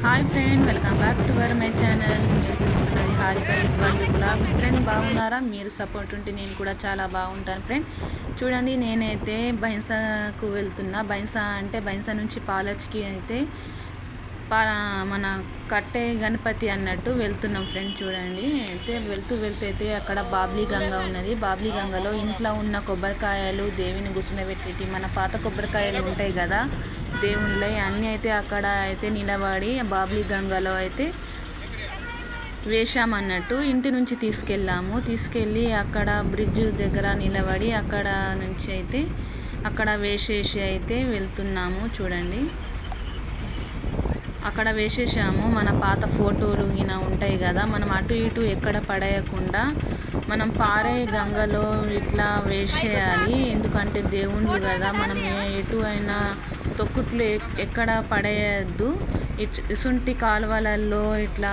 Hi friend, welcome back to my channel. మీరు చూస్తున్నది హారిక ఇవ్వాలి బ్లాగ్. ఫ్రెండ్ బాగున్నారా? మీరు సపోర్ట్ ఉంటే నేను కూడా చాలా బాగుంటాను ఫ్రెండ్. చూడండి, నేనైతే బైన్సాకు వెళ్తున్నా. బైన్సా అంటే బైన్సా నుంచి పాలచ్కి అయితే మన కట్టే గణపతి అన్నట్టు వెళ్తున్నాం ఫ్రెండ్. చూడండి, అయితే వెళ్తూ అయితే అక్కడ బాబ్లీ గంగ ఉన్నది. బాబ్లీ గంగలో ఇంట్లో ఉన్న కొబ్బరికాయలు దేవుని కూర్చుండబెట్టేటి మన పాత కొబ్బరికాయలు ఉంటాయి కదా దేవుళ్ళై, అన్నీ అయితే అక్కడ అయితే నిలబడి బాబ్లీ గంగలో అయితే వేశామన్నట్టు. ఇంటి నుంచి తీసుకెళ్ళి అక్కడ బ్రిడ్జ్ దగ్గర నిలబడి అక్కడ నుంచి అయితే అక్కడ వేసేసి అయితే వెళ్తున్నాము. చూడండి, అక్కడ వేసేసాము. మన పాత ఫోటోలు ఈయన ఉంటాయి కదా, మనం అటు ఇటు ఎక్కడ పడేయకుండా మనం పారే గంగలో ఇట్లా వేసేయాలి. ఎందుకంటే దేవుళ్ళు కదా, మనం ఎటు అయినా తొక్కుట్లు ఎక్కడ పడేయద్దు. ఇసుంటి కాలువలలో ఇట్లా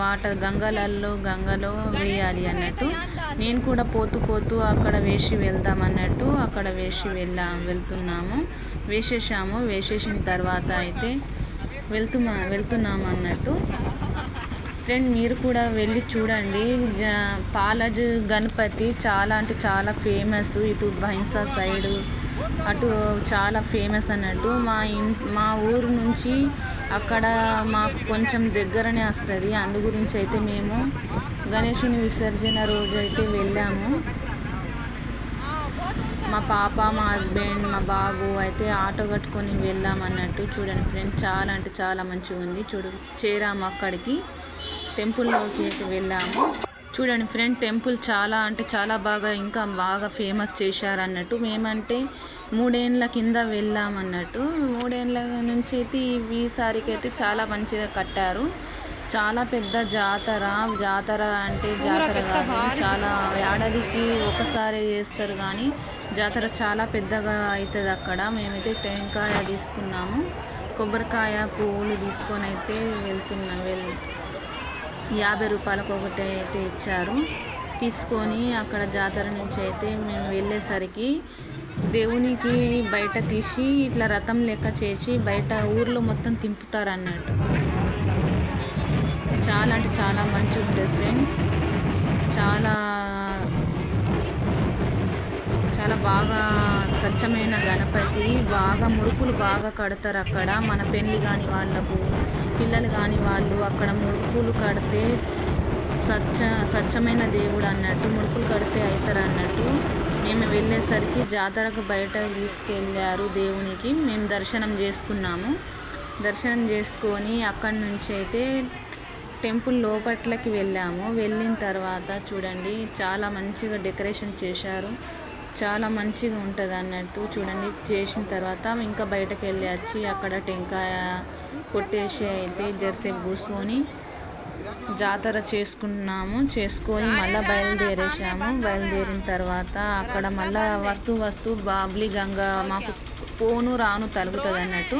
వాటర్ గంగలో వేయాలి అన్నట్టు. నేను కూడా పోతూ అక్కడ వేసి వెళ్దాం అన్నట్టు అక్కడ వేసి వెళ్తున్నాము. వేసేసిన తర్వాత అయితే వెళ్తున్నాము అన్నట్టు. ఫ్రెండ్, మీరు కూడా వెళ్ళి చూడండి. పాలజ్ గణపతి చాలా అంటే చాలా ఫేమస్. ఇటు బైన్సా సైడు అటు చాలా ఫేమస్ అన్నట్టు. మా ఊరు నుంచి అక్కడ మాకు కొంచెం దగ్గరనే వస్తుంది. అందు గురించి అయితే మేము గణేషుని విసర్జన రోజు అయితే వెళ్ళాము. మా పాప, మా హస్బెండ్, మా బాబు అయితే ఆటో కట్టుకొని వెళ్ళామన్నట్టు. చూడండి ఫ్రెండ్, చాలా అంటే చాలా మంచిగా ఉంది. చేరాము అక్కడికి, టెంపుల్లోకి అయితే వెళ్ళాము. చూడండి ఫ్రెండ్, టెంపుల్ చాలా అంటే చాలా ఇంకా బాగా ఫేమస్ చేశారన్నట్టు. మేమంటే 3 ఏళ్ళ కింద వెళ్ళామన్నట్టు. 3 ఏళ్ళ నుంచి అయితే ఈసారికి అయితే చాలా మంచిగా కట్టారు. చాలా పెద్ద జాతర అంటే జాతర కాదు, చాలా ఏడాదికి ఒకసారి చేస్తారు కానీ జాతర చాలా పెద్దగా అవుతుంది అక్కడ. మేమైతే టెంకాయ తీసుకున్నాము, కొబ్బరికాయ పువ్వులు తీసుకొని అయితే వెళ్తున్నాం. 50 రూపాయలకు ఒకటి అయితే ఇచ్చారు. తీసుకొని అక్కడ జాతర నుంచి అయితే మేము వెళ్ళేసరికి దేవునికి బయట తీసి ఇట్లా రథం లెక్క చేసి బయట ఊర్లో మొత్తం తింపుతారు అన్నట్టు. చాలా అంటే చాలా మంచిగా ఉంటుంది ఫ్రెండ్. చాలా బాగా స్వచ్ఛమైన గణపతి. బాగా ముడుపులు బాగా కడతారు అక్కడ. మన పెళ్ళి కాని వాళ్ళకు, పిల్లలు కాని వాళ్ళు అక్కడ ముడుపులు కడితే స్వచ్ఛమైన దేవుడు అన్నట్టు. ముడుపులు కడితే అవుతారు అన్నట్టు. మేము వెళ్ళేసరికి జాతరకు బయట తీసుకెళ్ళారు దేవునికి. మేము దర్శనం చేసుకున్నాము. దర్శనం చేసుకొని అక్కడి నుంచి అయితే టెంపుల్ లోపట్లకి వెళ్ళిన తర్వాత చూడండి, చాలా మంచిగా డెకరేషన్ చేశారు. చాలా మంచిగా ఉంటుంది అన్నట్టు. చూడండి, చేసిన తర్వాత ఇంకా బయటకు వచ్చి అక్కడ టెంకాయ కొట్టేసి అయితే జరసేపు కూర్చొని జాతర చేసుకొని మళ్ళీ బయలుదేరిన తర్వాత అక్కడ మళ్ళీ వస్తూ బాబ్లీ గంగ మాకు పోను రాను తలుగుతుంది అన్నట్టు.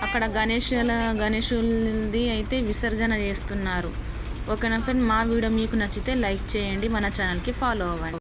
అక్కడ గణేశులది అయితే విసర్జన చేస్తున్నారు. ఓకేనా ఫ్రెండ్, మా వీడియో మీకు నచ్చితే లైక్ చేయండి, మన ఛానల్కి ఫాలో అవ్వండి.